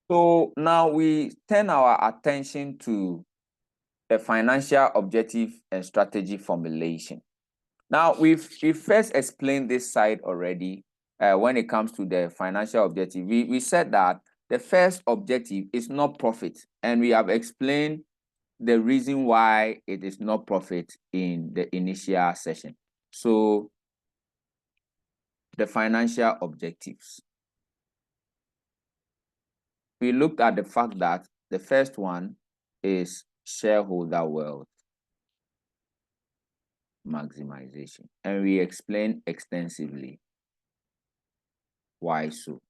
So now we turn our attention to the financial objective and strategy formulation. Now, we first explained this side already when it comes to the financial objective. We said that the first objective is not profit, and we have explained the reason why it is not profit in the initial session. So, the financial objectives. We looked at the fact that the first one is shareholder wealth maximization, and we explained extensively why so.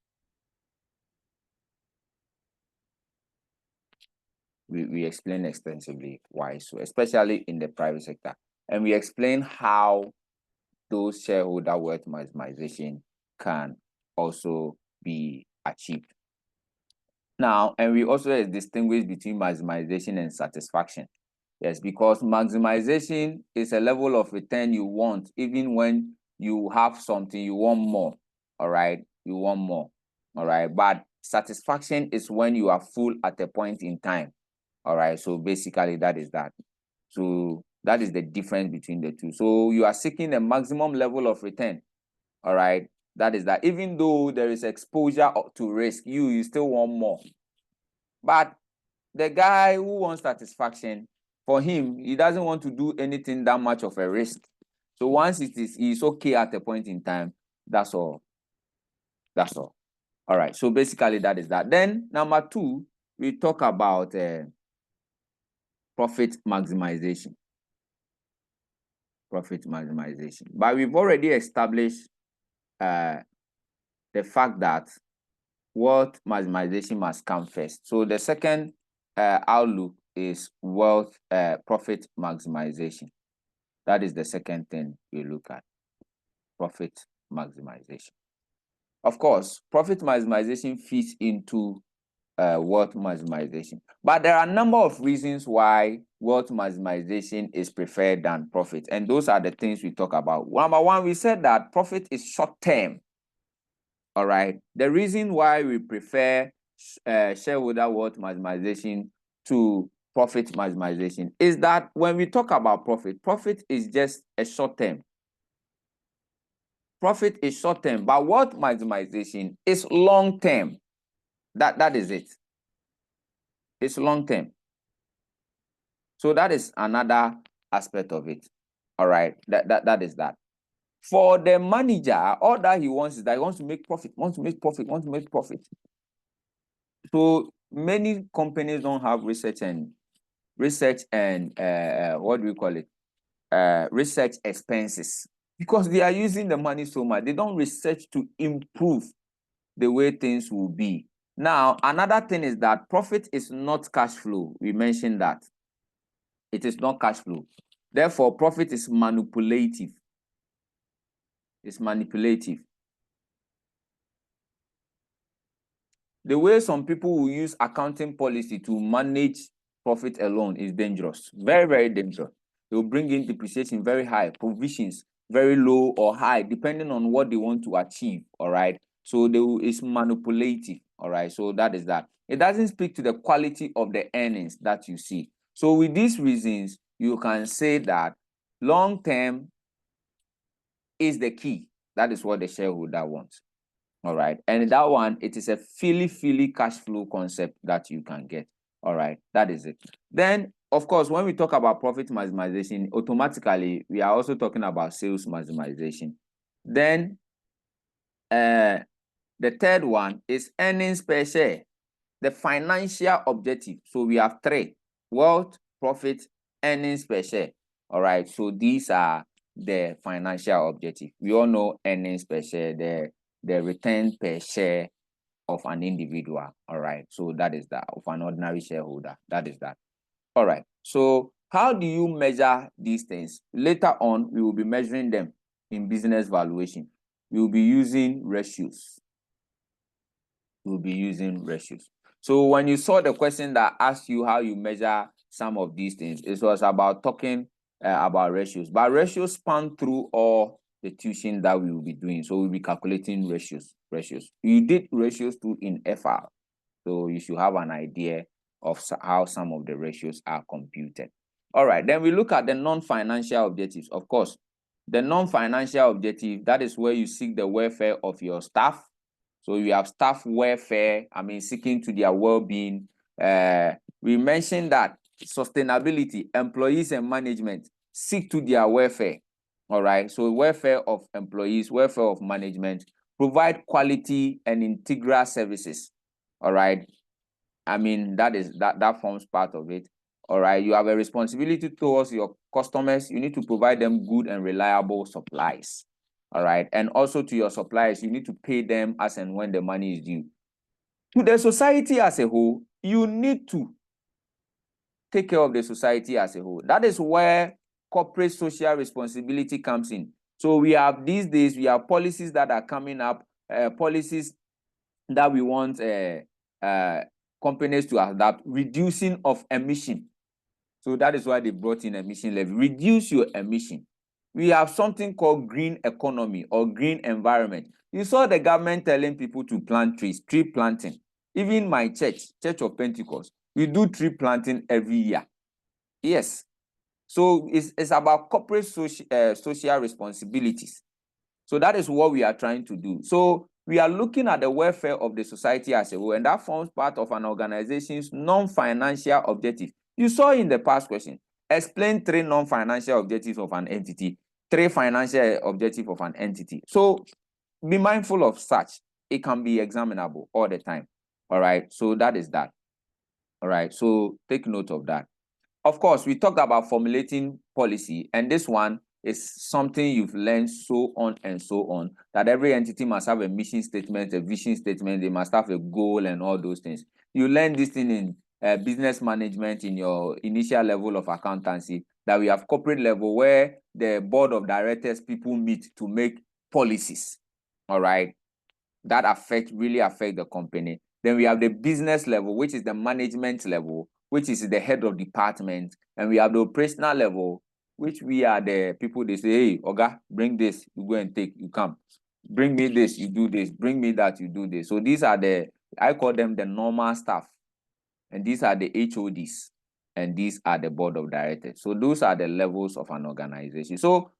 We explained extensively why so, especially in the private sector, and we explained how those shareholder wealth maximization can also be achieved. Now, and we also distinguish between maximization and satisfaction. Yes, because maximization is a level of return you want, even when you have something, you want more. All right, you want more. All right, but satisfaction is when you are full at a point in time. All right, so basically that is that. So that is the difference between the two. So you are seeking a maximum level of return. All right, that is that. Even though there is exposure to risk, you still want more. But the guy who wants satisfaction, for him, he doesn't want to do anything that much of a risk. So once he's okay at a point in time, that's all. That's all. All right, so basically that is that. Then number two, we talk about profit maximization. Profit maximization. But we've already established the fact that wealth maximization must come first. So the second outlook is wealth profit maximization. That is the second thing we look at, profit maximization. Of course, profit maximization fits into wealth maximization, but there are a number of reasons why wealth maximization is preferred than profit, and those are the things we talk about. Number one, we said that profit is short-term. All right, the reason why we prefer shareholder wealth maximization to profit maximization is that when we talk about profit is just a short-term. Profit is short-term, but wealth maximization is long-term. That is it. It's long-term. So that is another aspect of it. All right, that is that. For the manager, all that he wants is that he wants to make profit, wants to make profit. So many companies don't have research and what do we call it? Research expenses, because they are using the money so much. They don't research to improve the way things will be. Now, another thing is that profit is not cash flow. We mentioned that. It is not cash flow. Therefore, profit is manipulative. It's manipulative. The way some people will use accounting policy to manage profit alone is dangerous. Very, very dangerous. They will bring in depreciation very high, provisions very low or high, depending on what they want to achieve. All right. So it's manipulative. All right. So that is that. It doesn't speak to the quality of the earnings that you see. So with these reasons, you can say that long term is the key. That is what the shareholder wants. All right. And that one, it is a feel cash flow concept that you can get. All right. That is it. Then, of course, when we talk about profit maximization, automatically, we are also talking about sales maximization. Then, the third one is earnings per share, the financial objective. So we have three: wealth, profit, earnings per share. All right. So these are the financial objective. We all know earnings per share, the return per share of an individual. All right. So that is that, of an ordinary shareholder. That is that. All right. So how do you measure these things? Later on, we will be measuring them in business valuation. We will be using ratios. We'll be using ratios. So when you saw the question that asked you how you measure some of these things, it was about talking about ratios. But ratios span through all the tuition that we will be doing. So we'll be calculating ratios. You did ratios too in FR. So you should have an idea of how some of the ratios are computed. All right, then we look at the non-financial objectives. Of course, the non-financial objective, that is where you seek the welfare of your staff. So you have staff welfare, seeking to their well-being. We mentioned that sustainability, employees and management seek to their welfare. All right, so welfare of employees, welfare of management, provide quality and integral services. All right, that forms part of it. All right, you have a responsibility towards your customers. You need to provide them good and reliable supplies. All right, and also to your suppliers, you need to pay them as and when the money is due. To the society as a whole, you need to take care of the society as a whole. That is where corporate social responsibility comes in. So we have these days, we have policies that are coming up, policies that we want companies to adapt, reducing of emission. So that is why they brought in emission levy. Reduce your emission. We have something called green economy or green environment. You saw the government telling people to plant trees, tree planting. Even my church, Church of Pentecost, we do tree planting every year. Yes. So it's about corporate social responsibilities. So that is what we are trying to do. So we are looking at the welfare of the society as a whole, and that forms part of an organization's non-financial objective. You saw in the past question, explain 3 non-financial objectives of an entity, 3 financial objectives of an entity. So be mindful of such. It can be examinable all the time. All right, so that is that. All right, so take note of that. Of course, we talked about formulating policy, and this one is something you've learned so on and so on, that every entity must have a mission statement, a vision statement, they must have a goal and all those things. You learn this thing in business management in your initial level of accountancy, that we have corporate level where the board of directors people meet to make policies, all right, that really affect the company. Then we have the business level, which is the management level, which is the head of department, and we have the operational level, which we are the people, they say, hey, Oga, bring this, you go and take, you come. Bring me this, you do this. Bring me that, you do this. So these are I call them the normal staff. And these are the HODs. And these are the board of directors. So those are the levels of an organization. So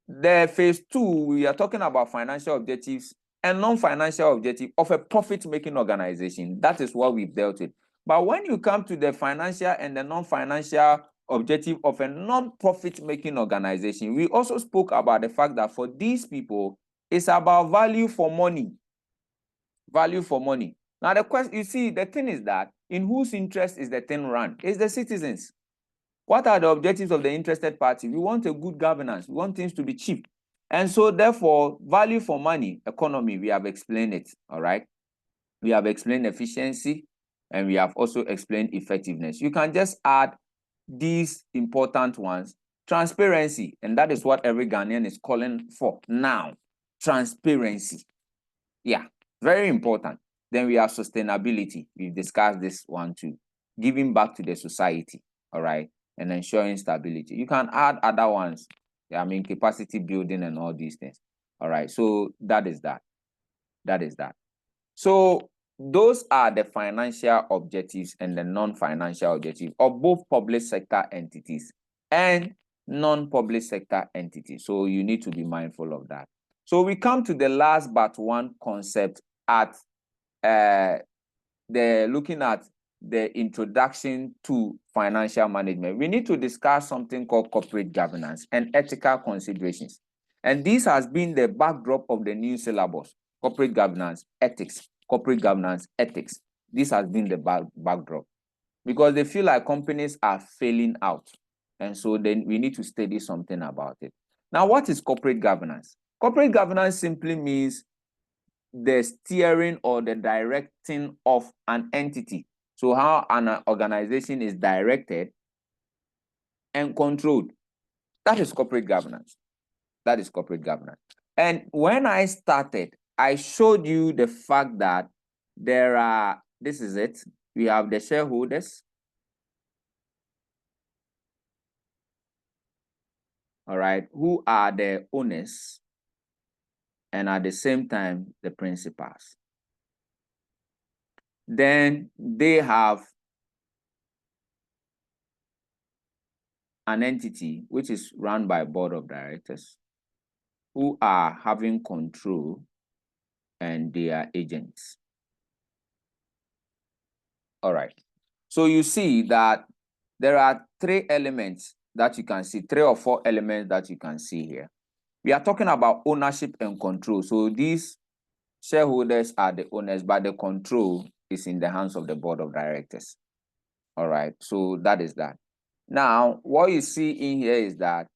the phase 2, we are talking about financial objectives and non-financial objective of a profit-making organization. That is what we've dealt with. But when you come to the financial and the non-financial objective of a non-profit making organization, we also spoke about the fact that for these people, it's about value for money. Value for money. Now, the question, you see, the thing is that in whose interest is the thing run? It's the citizens. What are the objectives of the interested party? We want a good governance. We want things to be cheap. And so, therefore, value for money, economy, we have explained it, all right? We have explained efficiency, and we have also explained effectiveness. You can just add these important ones. Transparency, and that is what every Ghanaian is calling for now. Transparency. Yeah, very important. Then we have sustainability. We've discussed this one too. Giving back to the society, all right? And ensuring stability. You can add other ones. Capacity building and all these things. All right, so that is that. That is that. So those are the financial objectives and the non-financial objectives of both public sector entities and non-public sector entities. So you need to be mindful of that. So we come to the last but one concept at looking at the introduction to financial management. We need to discuss something called corporate governance and ethical considerations. And this has been the backdrop of the new syllabus, corporate governance, ethics, corporate governance, ethics. This has been the backdrop because they feel like companies are failing out. And so then we need to study something about it. Now, what is corporate governance? Corporate governance simply means the steering or the directing of an entity. So how an organization is directed and controlled. That is corporate governance. That is corporate governance. And when I started, I showed you the fact that there are, this is it, we have the shareholders, all right, who are the owners, and at the same time, the principals. Then they have an entity which is run by a board of directors who are having control, and they are agents. All right. So you see that there are three elements that you can see, 3 or 4 elements that you can see here. We are talking about ownership and control. So these shareholders are the owners, but the control is in the hands of the board of directors. All right. So that is that. Now, what you see in here is that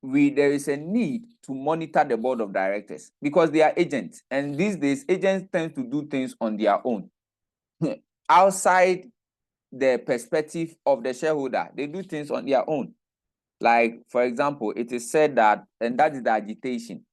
there is a need to monitor the board of directors because they are agents. And these days, agents tend to do things on their own. Outside the perspective of the shareholder, they do things on their own. Like, for example, it is said that, and that is the agitation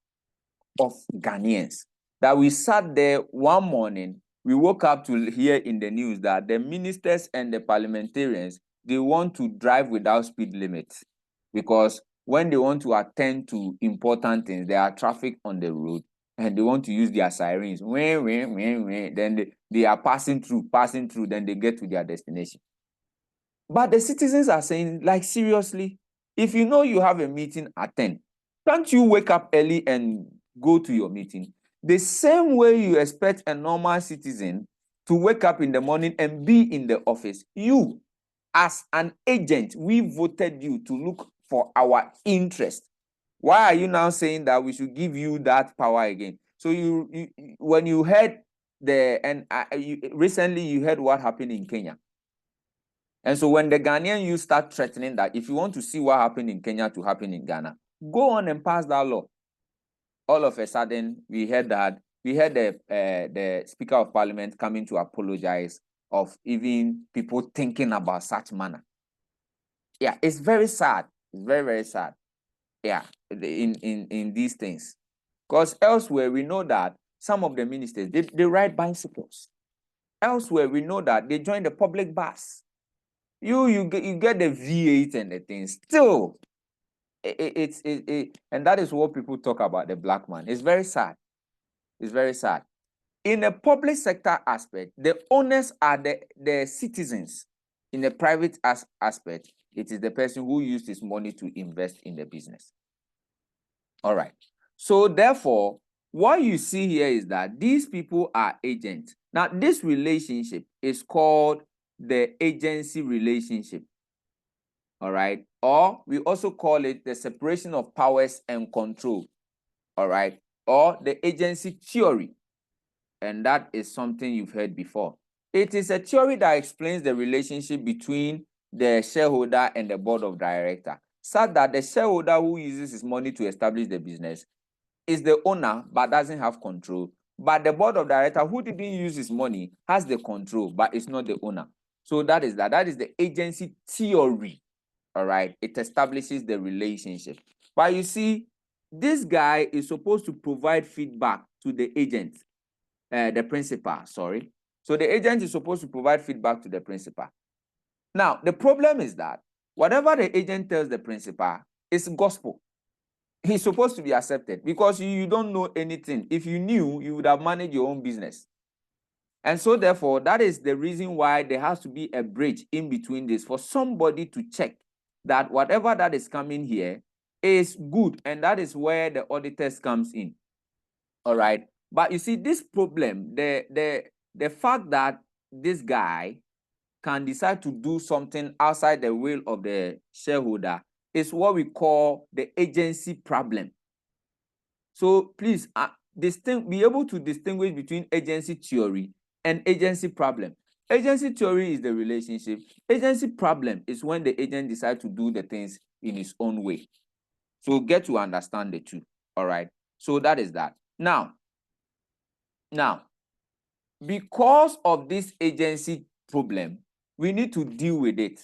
of Ghanaians, that we sat there one morning, we woke up to hear in the news that the ministers and the parliamentarians, they want to drive without speed limits because when they want to attend to important things, there are traffic on the road and they want to use their sirens. Then they are passing through, then they get to their destination. But the citizens are saying, like, seriously, if you know you have a meeting at 10, can't you wake up early and go to your meeting? The same way you expect a normal citizen to wake up in the morning and be in the office, you, as an agent, we voted you to look for our interest. Why are you now saying that we should give you that power again? So when you heard recently you heard what happened in Kenya. And so when the Ghanaian youth start threatening that if you want to see what happened in Kenya to happen in Ghana, go on and pass that law. All of a sudden, we heard the Speaker of Parliament coming to apologize of even people thinking about such manner. Yeah, it's very sad. It's very, very sad. Yeah, in these things. Because elsewhere, we know that some of the ministers, they ride bicycles. Elsewhere, we know that they join the public bus. You get the V8 and the things. Still, and that is what people talk about the black man. It's very sad. It's very sad. In the public sector aspect, the owners are the citizens. In the private aspect, it is the person who used his money to invest in the business. All right. So therefore, what you see here is that these people are agents. Now, this relationship is called the agency relationship. All right. Or we also call it the separation of powers and control. All right. Or the agency theory. And that is something you've heard before. It is a theory that explains the relationship between the shareholder and the board of directors, such that the shareholder who uses his money to establish the business is the owner but doesn't have control. But the board of directors who didn't use his money has the control but is not the owner. So that is that. That is the agency theory. All right. It establishes the relationship. But you see, this guy is supposed to provide feedback to the agent, the principal, sorry. So the agent is supposed to provide feedback to the principal. Now, the problem is that whatever the agent tells the principal is gospel. He's supposed to be accepted because you don't know anything. If you knew, you would have managed your own business. And so therefore, that is the reason why there has to be a bridge in between this for somebody to check that whatever that is coming here is good. And that is where the auditors comes in. All right. But you see, this problem, the fact that this guy can decide to do something outside the will of the shareholder is what we call the agency problem. So please be able to distinguish between agency theory and agency problem. Agency theory is the relationship. Agency problem is when the agent decides to do the things in his own way. So get to understand the two. All right. So that is that. Now, because of this agency problem, we need to deal with it.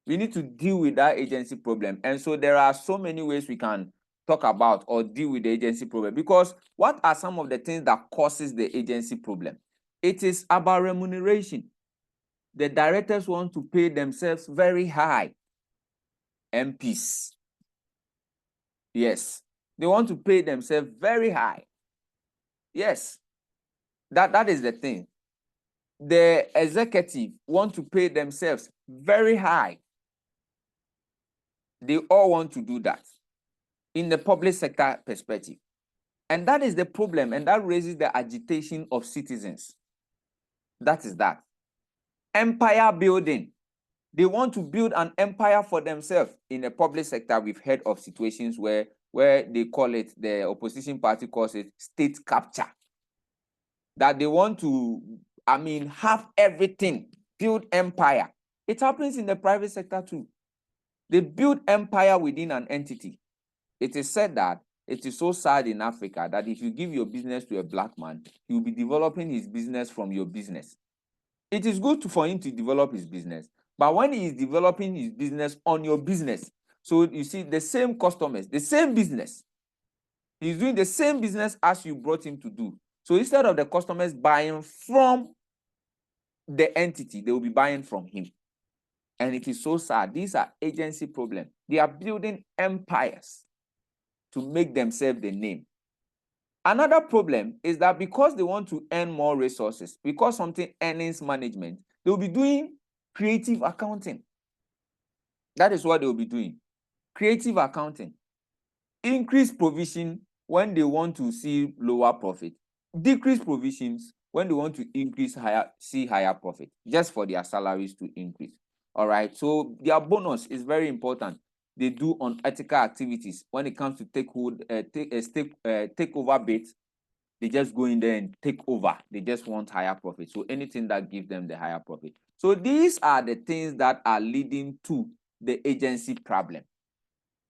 We need to deal with that agency problem. And so there are so many ways we can talk about or deal with the agency problem. Because what are some of the things that causes the agency problem? It is about remuneration. The directors want to pay themselves very high. MPs. Yes. They want to pay themselves very high. Yes. That is the thing. the executive want to pay themselves very high. They all want to do that in the public sector perspective. And that is the problem, and that raises the agitation of citizens. That is that. Empire building. They want to build an empire for themselves. In the public sector, we've heard of situations where they call it, the opposition party calls it state capture. That they want to, have everything, build empire. It happens in the private sector too. They build empire within an entity. It is said that it is so sad in Africa that if you give your business to a black man, he will be developing his business from your business. It is good for him to develop his business, but when he is developing his business on your business, so you see the same customers, the same business, he's doing the same business as you brought him to do. So instead of the customers buying from the entity, they will be buying from him. And it is so sad. These are agency problems. They are building empires to make themselves the name. Another problem is that because they want to earn more resources, because something earnings management, they will be doing creative accounting. That is what they will be doing. Creative accounting. Increase provision when they want to see lower profit. Decrease provisions when they want to see higher profit, just for their salaries to increase. All right. So their bonus is very important. They do unethical activities. When it comes to take over bids, they just go in there and take over. They just want higher profit. So anything that gives them the higher profit. So these are the things that are leading to the agency problem.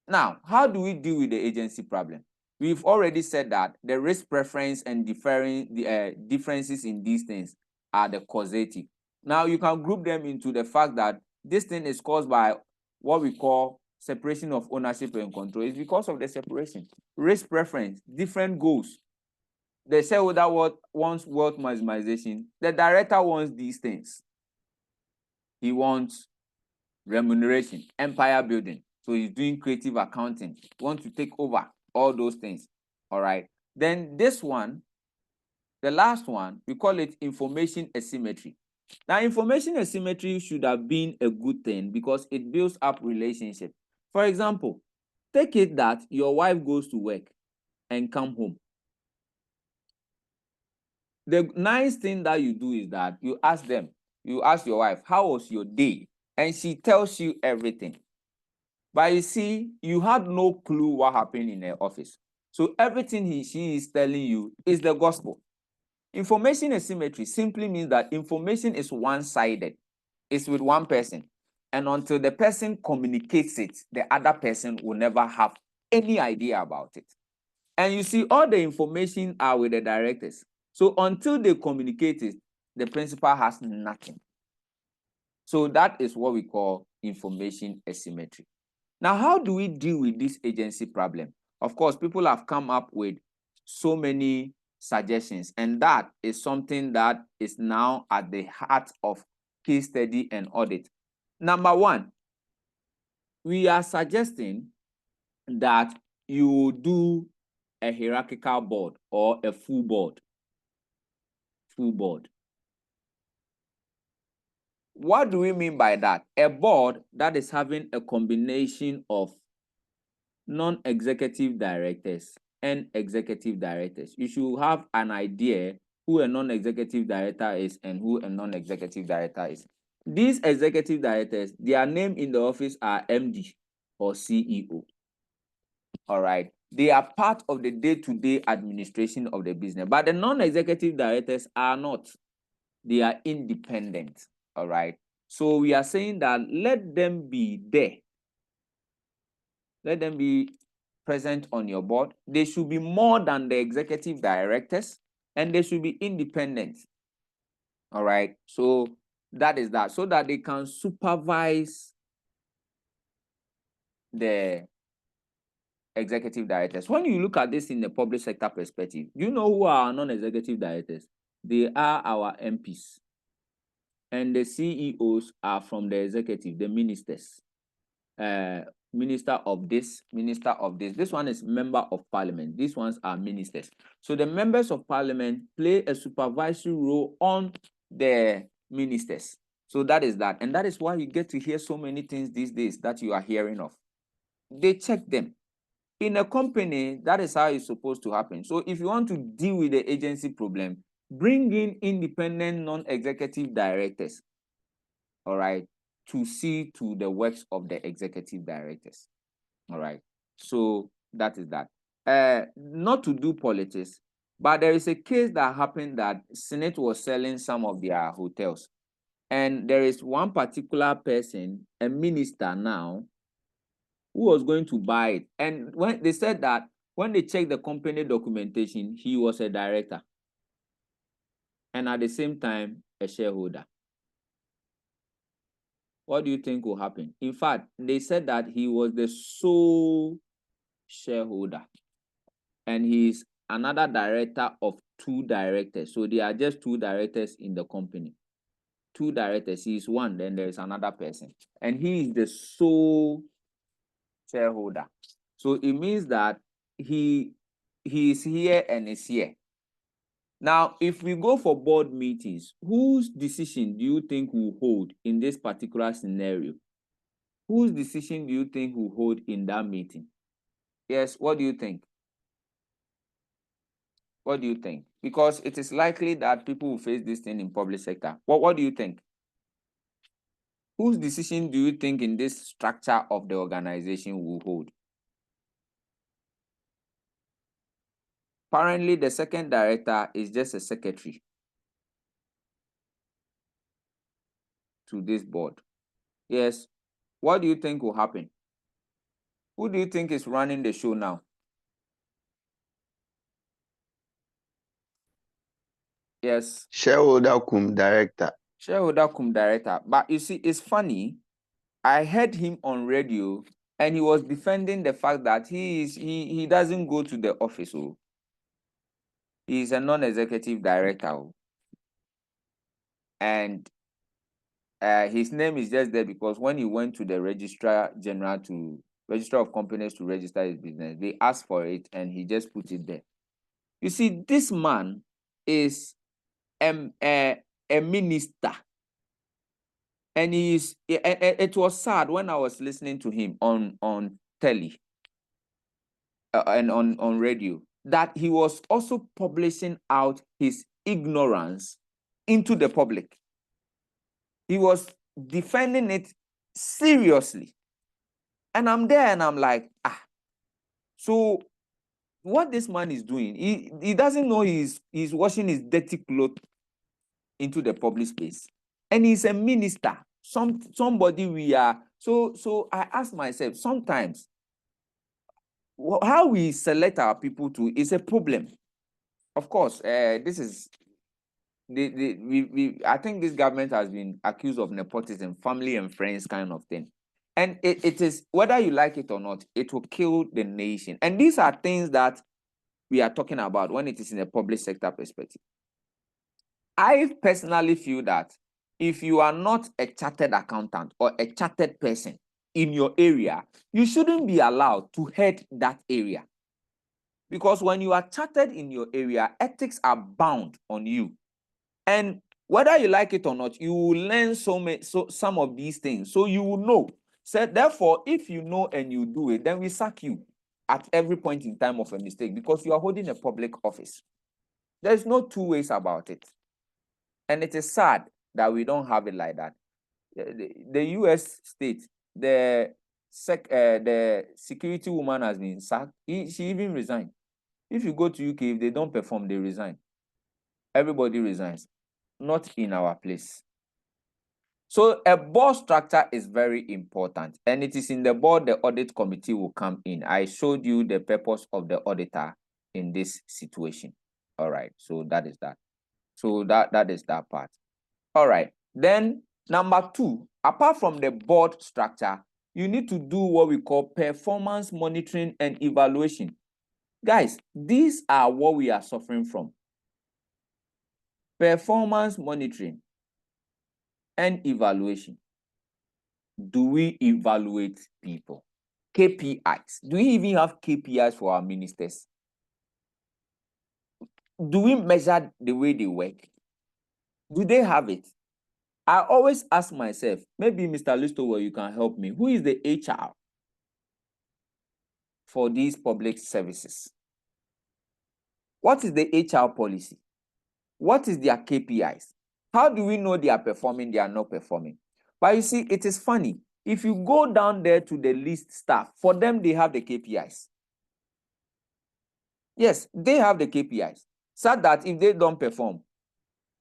Now, how do we deal with the agency problem? We've already said that the risk preference and differences in these things are the causative. Now, you can group them into the fact that this thing is caused by what we call separation of ownership and control. It's because of the separation. Risk preference, different goals. The shareholder wants wealth maximization. The director wants these things. He wants remuneration, empire building. So he's doing creative accounting. He wants to take over all those things. All right. Then this one, the last one, we call it information asymmetry. Now, information asymmetry should have been a good thing because it builds up relationships. For example, take it that your wife goes to work and come home. The nice thing that you do is that you ask your wife, how was your day? And she tells you everything. But you see, you had no clue what happened in her office. So everything she is telling you is the gospel. Information asymmetry simply means that information is one-sided. It's with one person. And until the person communicates it, the other person will never have any idea about it. And you see, all the information are with the directors. So until they communicate it, the principal has nothing. So that is what we call information asymmetry. Now, how do we deal with this agency problem? Of course, people have come up with so many suggestions, and that is something that is now at the heart of case study and audit. Number one, we are suggesting that you do a hierarchical board or a full board. Full board. What do we mean by that? A board that is having a combination of non-executive directors and executive directors. You should have an idea who a non-executive director is and who a non-executive director is. These executive directors, their name in the office are MD or CEO. All right. They are part of the day-to-day administration of the business, but the non-executive directors are not. They are independent. All right. So we are saying that let them be there. Let them be present on your board. They should be more than the executive directors, and they should be independent. All right. So that is that, so that they can supervise the executive directors. When you look at this in the public sector perspective, you know who are our non-executive directors? They are our MPs. And the CEOs are from the executive, the ministers. Minister of this, minister of this. This one is member of parliament. These ones are ministers. So the members of parliament play a supervisory role on the ministers. So that is that. And that is why you get to hear so many things these days that you are hearing of. They check them. In a company, that is how it's supposed to happen. So if you want to deal with the agency problem, bring in independent non-executive directors, all right, to see to the works of the executive directors. All right. So that is that. Not to do politics, but there is a case that happened that Senate was selling some of their hotels. And there is one particular person, a minister now, who was going to buy it. And when they said that, when they checked the company documentation, he was a director. And at the same time, a shareholder. What do you think will happen? In fact, they said that he was the sole shareholder. And he's another director of two directors. So they are just two directors in the company. Two directors. He is one, then there is another person. And he is the sole shareholder. So it means that he is here and is here. Now, if we go for board meetings, whose decision do you think will hold in this particular scenario? Whose decision do you think will hold in that meeting? Yes, what do you think? What do you think? Because it is likely that people will face this thing in public sector. What do you think? Whose decision do you think in this structure of the organization will hold? Apparently, the second director is just a secretary to this board. Yes. What do you think will happen? Who do you think is running the show now? Yes. Shareholder cum director. Shareholder cum director. But you see, it's funny. I heard him on radio and he was defending the fact that he doesn't go to the office. Oh. He's a non-executive director. Oh. And his name is just there because when he went to the registrar of companies to register his business, they asked for it and he just put it there. You see, this man is a minister. And it was sad when I was listening to him on telly and on radio that he was also publishing out his ignorance into the public. He was defending it seriously. And I'm there and I'm like, so what this man is doing, he doesn't know he's washing his dirty clothes into the public space. And he's a minister. Somebody we are. So I ask myself, sometimes how we select our people to is a problem. Of course, this is I think this government has been accused of nepotism, family and friends kind of thing. And it is, whether you like it or not, it will kill the nation. And these are things that we are talking about when it is in a public sector perspective. I personally feel that if you are not a chartered accountant or a chartered person in your area, you shouldn't be allowed to head that area. Because when you are chartered in your area, ethics are bound on you. And whether you like it or not, you will learn some of these things. So you will know. So therefore, if you know and you do it, then we sack you at every point in time of a mistake because you are holding a public office. There's no two ways about it. And it is sad that we don't have it like that. The US state, the security woman has been sacked. She even resigned. If you go to UK, if they don't perform, they resign. Everybody resigns. Not in our place. So a board structure is very important. And it is in the board the audit committee will come in. I showed you the purpose of the auditor in this situation. All right. So that is that. So that is that part. All right. Then number 2, apart from the board structure, you need to do what we call performance monitoring and evaluation. Guys, these are what we are suffering from. Performance monitoring and evaluation. Do we evaluate people? KPIs. Do we even have KPIs for our ministers? Do we measure the way they work? Do they have it? I always ask myself, maybe Mr. Listowell, you can help me. Who is the HR for these public services? What is the HR policy? What is their KPIs? How do we know they are performing, they are not performing? But you see, it is funny. If you go down there to the list staff, for them, they have the KPIs. Yes, they have the KPIs. So that if they don't perform,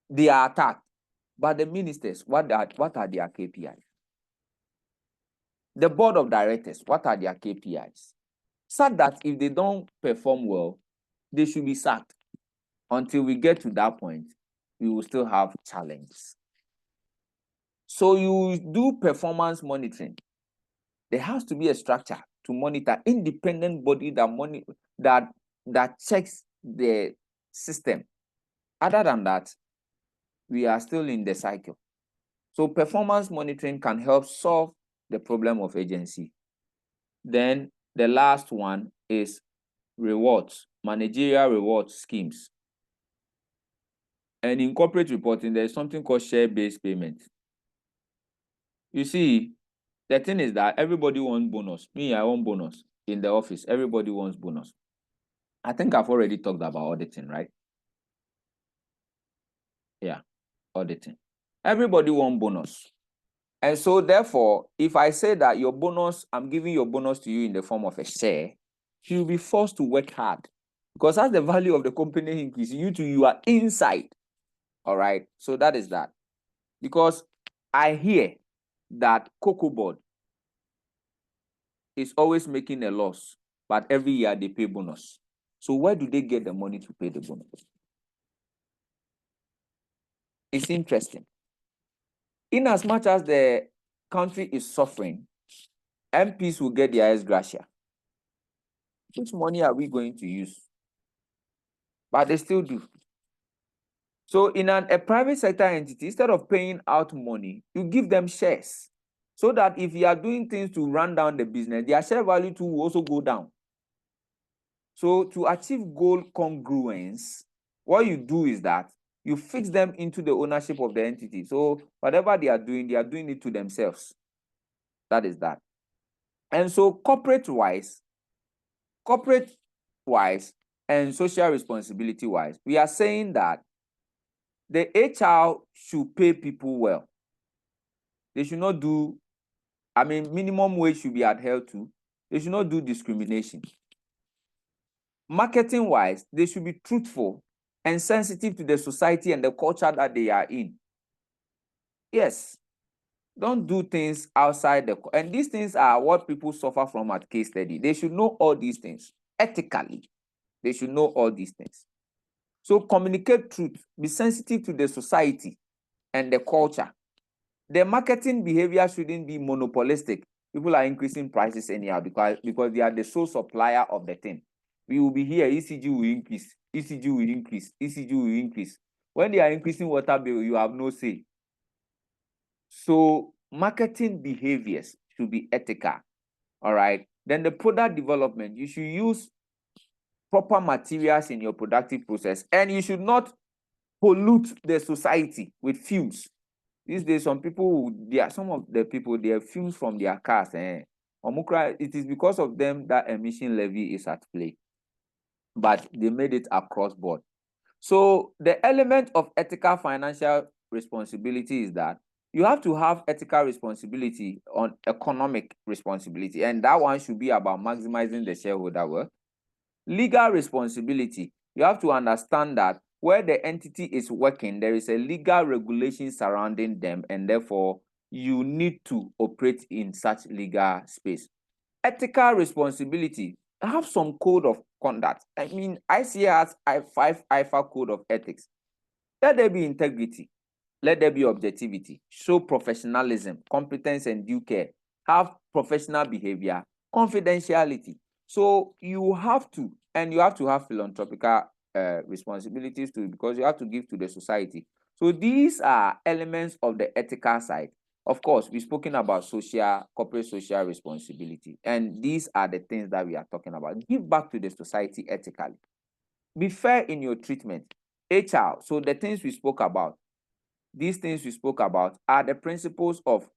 they are attacked. But the ministers, what are their KPIs? The board of directors, what are their KPIs? So that if they don't perform well, they should be sacked. Until we get to that point, we will still have challenges. So you do performance monitoring. There has to be a structure to monitor, independent body that checks the system. Other than that, we are still in the cycle. So performance monitoring can help solve the problem of agency. Then the last one is rewards, managerial reward schemes. And in corporate reporting, there's something called share-based payment. You see, the thing is that everybody wants bonus. Me, I want bonus. In the office, everybody wants bonus. I think I've already talked about auditing, right? Yeah, auditing. Everybody wants bonus. And so therefore, if I say that your bonus, I'm giving your bonus to you in the form of a share, you'll be forced to work hard. Because as the value of the company increases, you are inside. All right. So that is that. Because I hear that Cocoa Board is always making a loss, but every year they pay bonus. So where do they get the money to pay the bonus? It's interesting. In as much as the country is suffering, MPs will get their gratia. Which money are we going to use? But they still do. So in a private sector entity, instead of paying out money, you give them shares. So that if you are doing things to run down the business, their share value too will also go down. So to achieve goal congruence, what you do is that you fix them into the ownership of the entity. So whatever they are doing it to themselves. That is that. And so corporate-wise and social responsibility-wise, we are saying that the HR should pay people well. They should not do, minimum wage should be adhered to. They should not do discrimination. Marketing-wise, they should be truthful and sensitive to the society and the culture that they are in. Yes. Don't do things outside and these things are what people suffer from at case study. They should know all these things. Ethically, they should know all these things. So communicate truth, be sensitive to the society and the culture. The marketing behavior shouldn't be monopolistic. People are increasing prices anyhow because they are the sole supplier of the thing. We will be here, ECG will increase, ECG will increase, ECG will increase. When they are increasing water bill, you have no say. So marketing behaviors should be ethical. All right. Then the product development, you should use proper materials in your productive process, and you should not pollute the society with fumes. These days, some of the people, they have fumes from their cars. It is because of them that emission levy is at play. But they made it across board. So the element of ethical financial responsibility is that you have to have ethical responsibility on economic responsibility, and that one should be about maximizing the shareholder wealth. Legal responsibility, you have to understand that where the entity is working, there is a legal regulation surrounding them, and therefore you need to operate in such legal space. Ethical responsibility, have some code of conduct. ICA has 5 IFA code of ethics. Let there be integrity. Let there be objectivity. Show professionalism, competence, and due care. Have professional behavior, confidentiality. So you have to have philanthropical responsibilities too, because you have to give to the society. So these are elements of the ethical side. Of course, we've spoken about corporate social responsibility, and these are the things that we are talking about. Give back to the society ethically. Be fair in your treatment. HR, so the things we spoke about. these things we spoke about are the principles of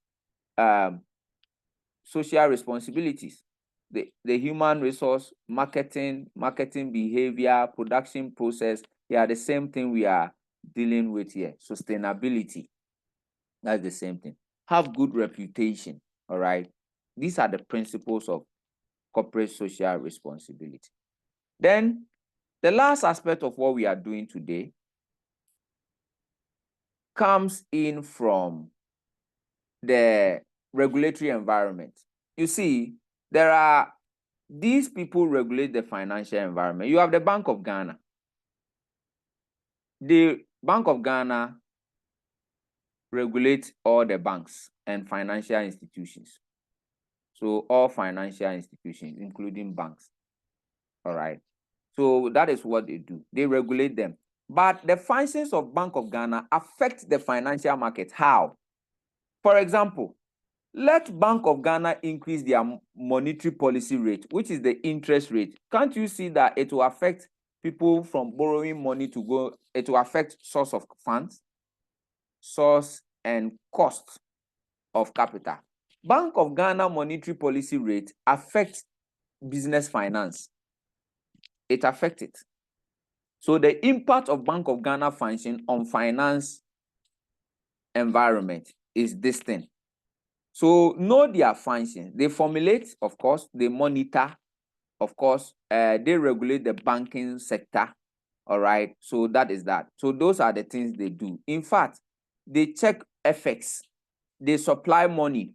social responsibilities. The human resource, marketing behavior, production process, they are the same thing we are dealing with here. Sustainability, that's the same thing. Have good reputation, all right? These are the principles of corporate social responsibility. Then the last aspect of what we are doing today comes in from the regulatory environment. You see, these people regulate the financial environment. You have the Bank of Ghana. The Bank of Ghana regulates all the banks and financial institutions. So all financial institutions, including banks. All right. So that is what they do. They regulate them. But the functions of Bank of Ghana affect the financial market. How? For example, let Bank of Ghana increase their monetary policy rate, which is the interest rate. Can't you see that it will affect people from borrowing money to go? It will affect source of funds, source and cost of capital. Bank of Ghana monetary policy rate affects business finance. It affects it. So the impact of Bank of Ghana function on finance environment is this thing. So know their functions. They formulate, of course, they monitor, of course, they regulate the banking sector. All right. So that is that. So those are the things they do. In fact, they check FX, they supply money.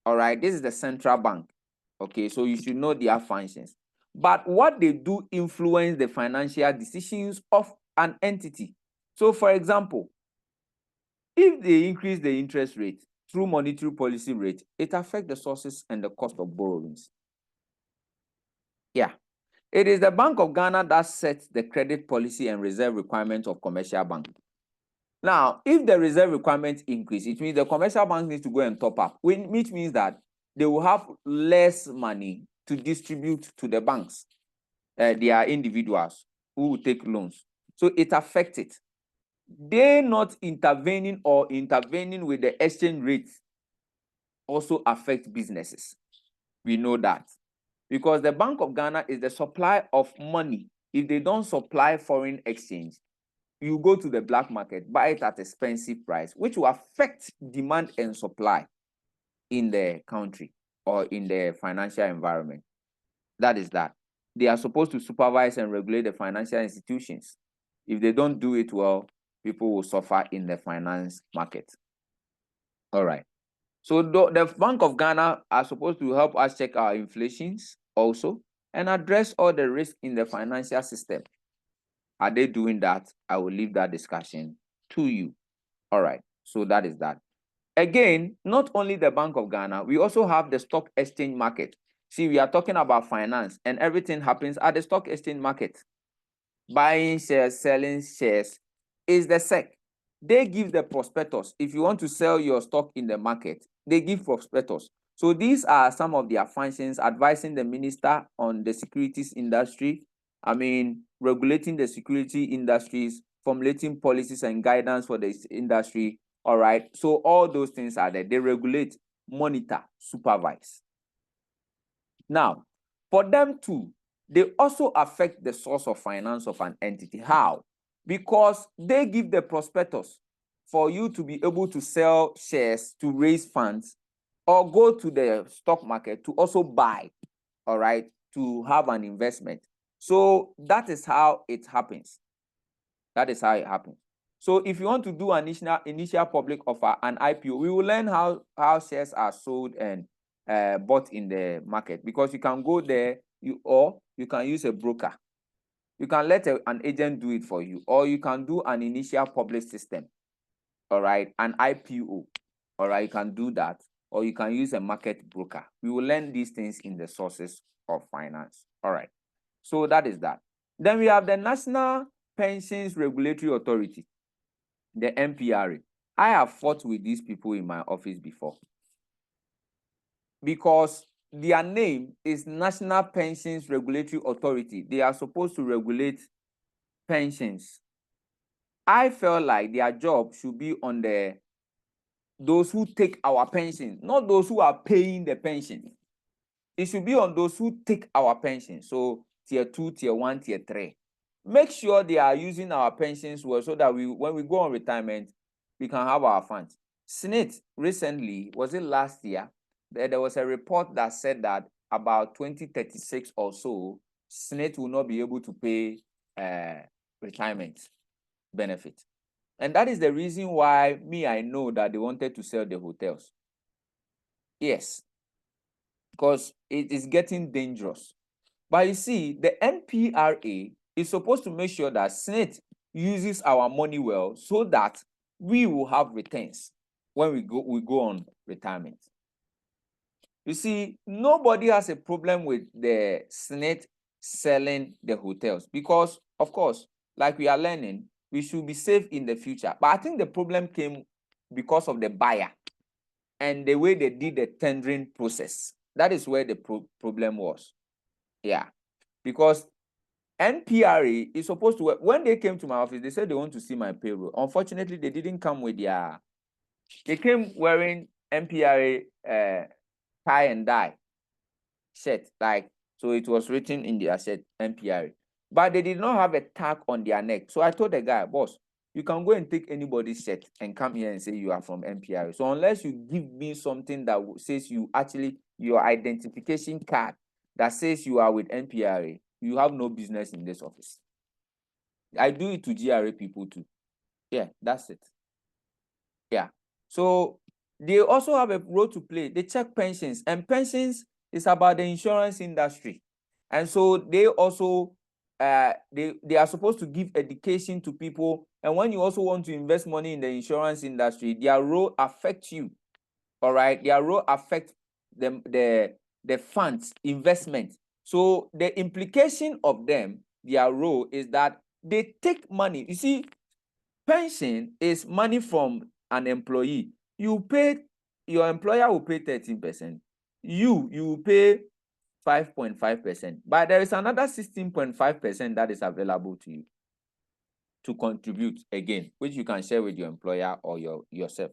All right. This is the central bank. Okay. So you should know their functions. But what they do influence the financial decisions of an entity. So, for example, if they increase the interest rate through monetary policy rate, it affects the sources and the cost of borrowings. Yeah. It is the Bank of Ghana that sets the credit policy and reserve requirements of commercial banks. Now, if the reserve requirement increase, it means the commercial bank needs to go and top up, which means that they will have less money to distribute to the banks. They are individuals who will take loans. So it affects it. They not intervening or intervening with the exchange rates also affect businesses. We know that. Because the Bank of Ghana is the supply of money. If they don't supply foreign exchange, you go to the black market, buy it at expensive price, which will affect demand and supply in the country or in the financial environment. That is that. They are supposed to supervise and regulate the financial institutions. If they don't do it well, people will suffer in the finance market. All right. So the Bank of Ghana are supposed to help us check our inflations also and address all the risk in the financial system. Are they doing that? I will leave that discussion to you. All right. So that is that. Again, not only the Bank of Ghana, we also have the stock exchange market. See, we are talking about finance and everything happens at the stock exchange market. Buying shares, selling shares is the SEC. They give the prospectus. If you want to sell your stock in the market, they give prospectus. So these are some of their functions: advising the minister on the securities industry, regulating the security industries, formulating policies and guidance for the industry. All right. So all those things are there. They regulate, monitor, supervise. Now, for them too, they also affect the source of finance of an entity. How? Because they give the prospectus for you to be able to sell shares to raise funds or go to the stock market to also buy, all right, to have an investment. So that is how it happens. That is how it happens. So if you want to do an initial public offer, an IPO, we will learn how shares are sold and bought in the market, because you can go there, or you can use a broker. You can let an agent do it for you, or you can do an initial public system, all right, an IPO, all right, you can do that, or you can use a market broker. We will learn these things in the sources of finance, all right. So that is that. Then we have the National Pensions Regulatory Authority, the NPRA. I have fought with these people in my office before, because their name is National Pensions Regulatory Authority. They are supposed to regulate pensions. I felt like their job should be on those who take our pension, not those who are paying the pension. It should be on those who take our pension. So tier 2, tier 1, tier 3. Make sure they are using our pensions well so that when we go on retirement, we can have our funds. SNIT recently, was it last year, there was a report that said that about 2036 or so, SNIT will not be able to pay retirement benefit. And that is the reason why I know that they wanted to sell the hotels. Yes, because it is getting dangerous. But you see, the NPRA is supposed to make sure that SNIT uses our money well so that we will have returns when we go on retirement. You see, nobody has a problem with the SNIT selling the hotels because, of course, like we are learning, we should be safe in the future. But I think the problem came because of the buyer and the way they did the tendering process. That is where the problem was. Yeah, because NPRA is supposed to work. When they came to my office, they said they want to see my payroll. Unfortunately, they didn't come with they came wearing NPRA tie and dye shirt, so it was written in their shirt NPRA. But they did not have a tag on their neck. So I told the guy, boss, you can go and take anybody's shirt and come here and say you are from NPRA. So unless you give me something that says your identification card that says you are with NPRA, you have no business in this office. I do it to GRA people too. Yeah, that's it. Yeah. So they also have a role to play. They check pensions, and pensions is about the insurance industry. And so they also they are supposed to give education to people. And when you also want to invest money in the insurance industry, their role affects you. All right, their role affects the funds investment. So the implication of their role is that they take money. You see, pension is money from an employee. Your employer will pay 13%. You will pay 5.5%. But there is another 16.5% that is available to you to contribute again, which you can share with your employer or yourself.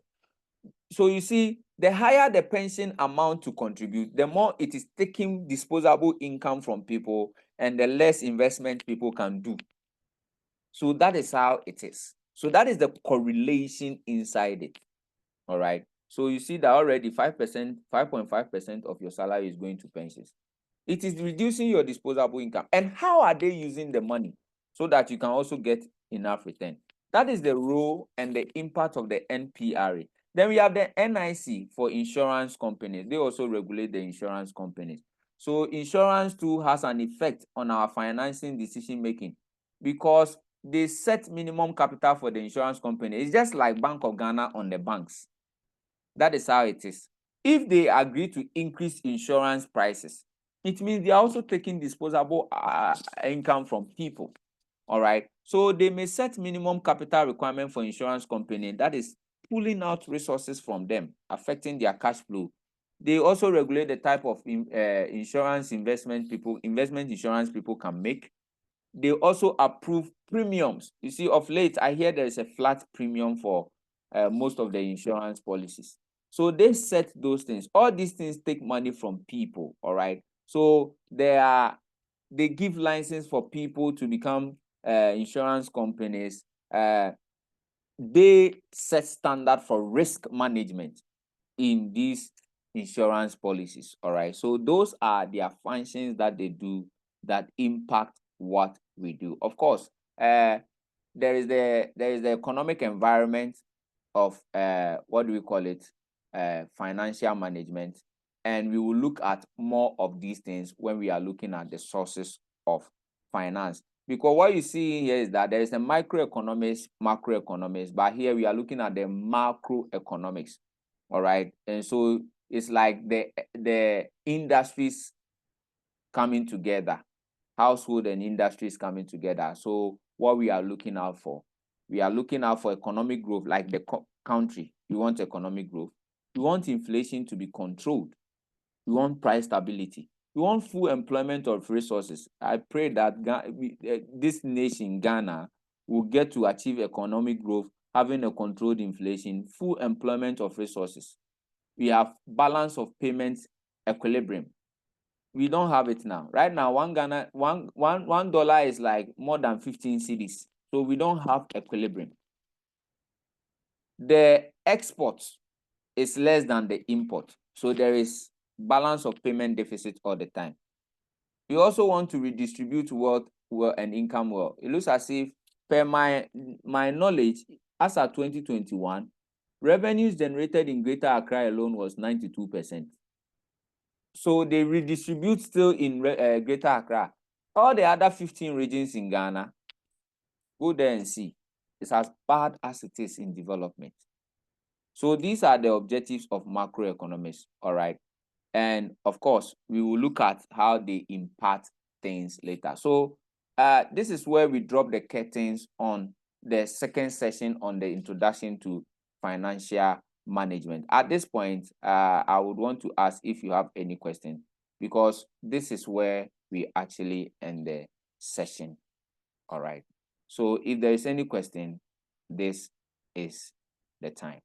So you see, the higher the pension amount to contribute, the more it is taking disposable income from people and the less investment people can do. So that is how it is. So that is the correlation inside it. All right. So you see that already 5%, 5.5% of your salary is going to pensions. It is reducing your disposable income. And how are they using the money so that you can also get enough return? That is the role and the impact of the NPRA. Then we have the NIC for insurance companies. They also regulate the insurance companies. So insurance too has an effect on our financing decision making because they set minimum capital for the insurance company. It's just like Bank of Ghana on the banks. That is how it is. If they agree to increase insurance prices, it means they are also taking disposable income from people. All right. So they may set minimum capital requirement for insurance company that is pulling out resources from them, affecting their cash flow. They also regulate the type of investment insurance people can make. They also approve premiums. You see, of late, I hear there is a flat premium for most of the insurance policies. So they set those things. All these things take money from people, all right? So they give license for people to become insurance companies. They set standard for risk management in these insurance policies, all right? So those are their functions that they do that impact what we do. Of course, there is the economic environment of what do we call it? Financial management, and we will look at more of these things when we are looking at the sources of finance. Because what you see here is that there is a microeconomics, macroeconomics, but here we are looking at the macroeconomics. All right, and so it's like the industries coming together, household and industries coming together. So what we are looking out for economic growth, like the country. We want economic growth. We want inflation to be controlled. We want price stability. We want full employment of resources. I pray that this nation, Ghana, we'll get to achieve economic growth, having a controlled inflation, full employment of resources. We have balance of payments equilibrium. We don't have it now. Right now, $1 is like more than 15 cedis. So we don't have equilibrium. The export is less than the import. So there is balance of payment deficit all the time. We also want to redistribute wealth and income well. It looks as if, per my knowledge, as at 2021, revenues generated in Greater Accra alone was 92%. So they redistribute still in Greater Accra. All the other 15 regions in Ghana, go there and see. It's as bad as it is in development. So these are the objectives of macroeconomics, all right? And of course, we will look at how they impact things later. So this is where we drop the curtains on the second session on the introduction to financial management. At this point, I would want to ask if you have any questions, because this is where we actually end the session. All right. So if there is any question, this is the time.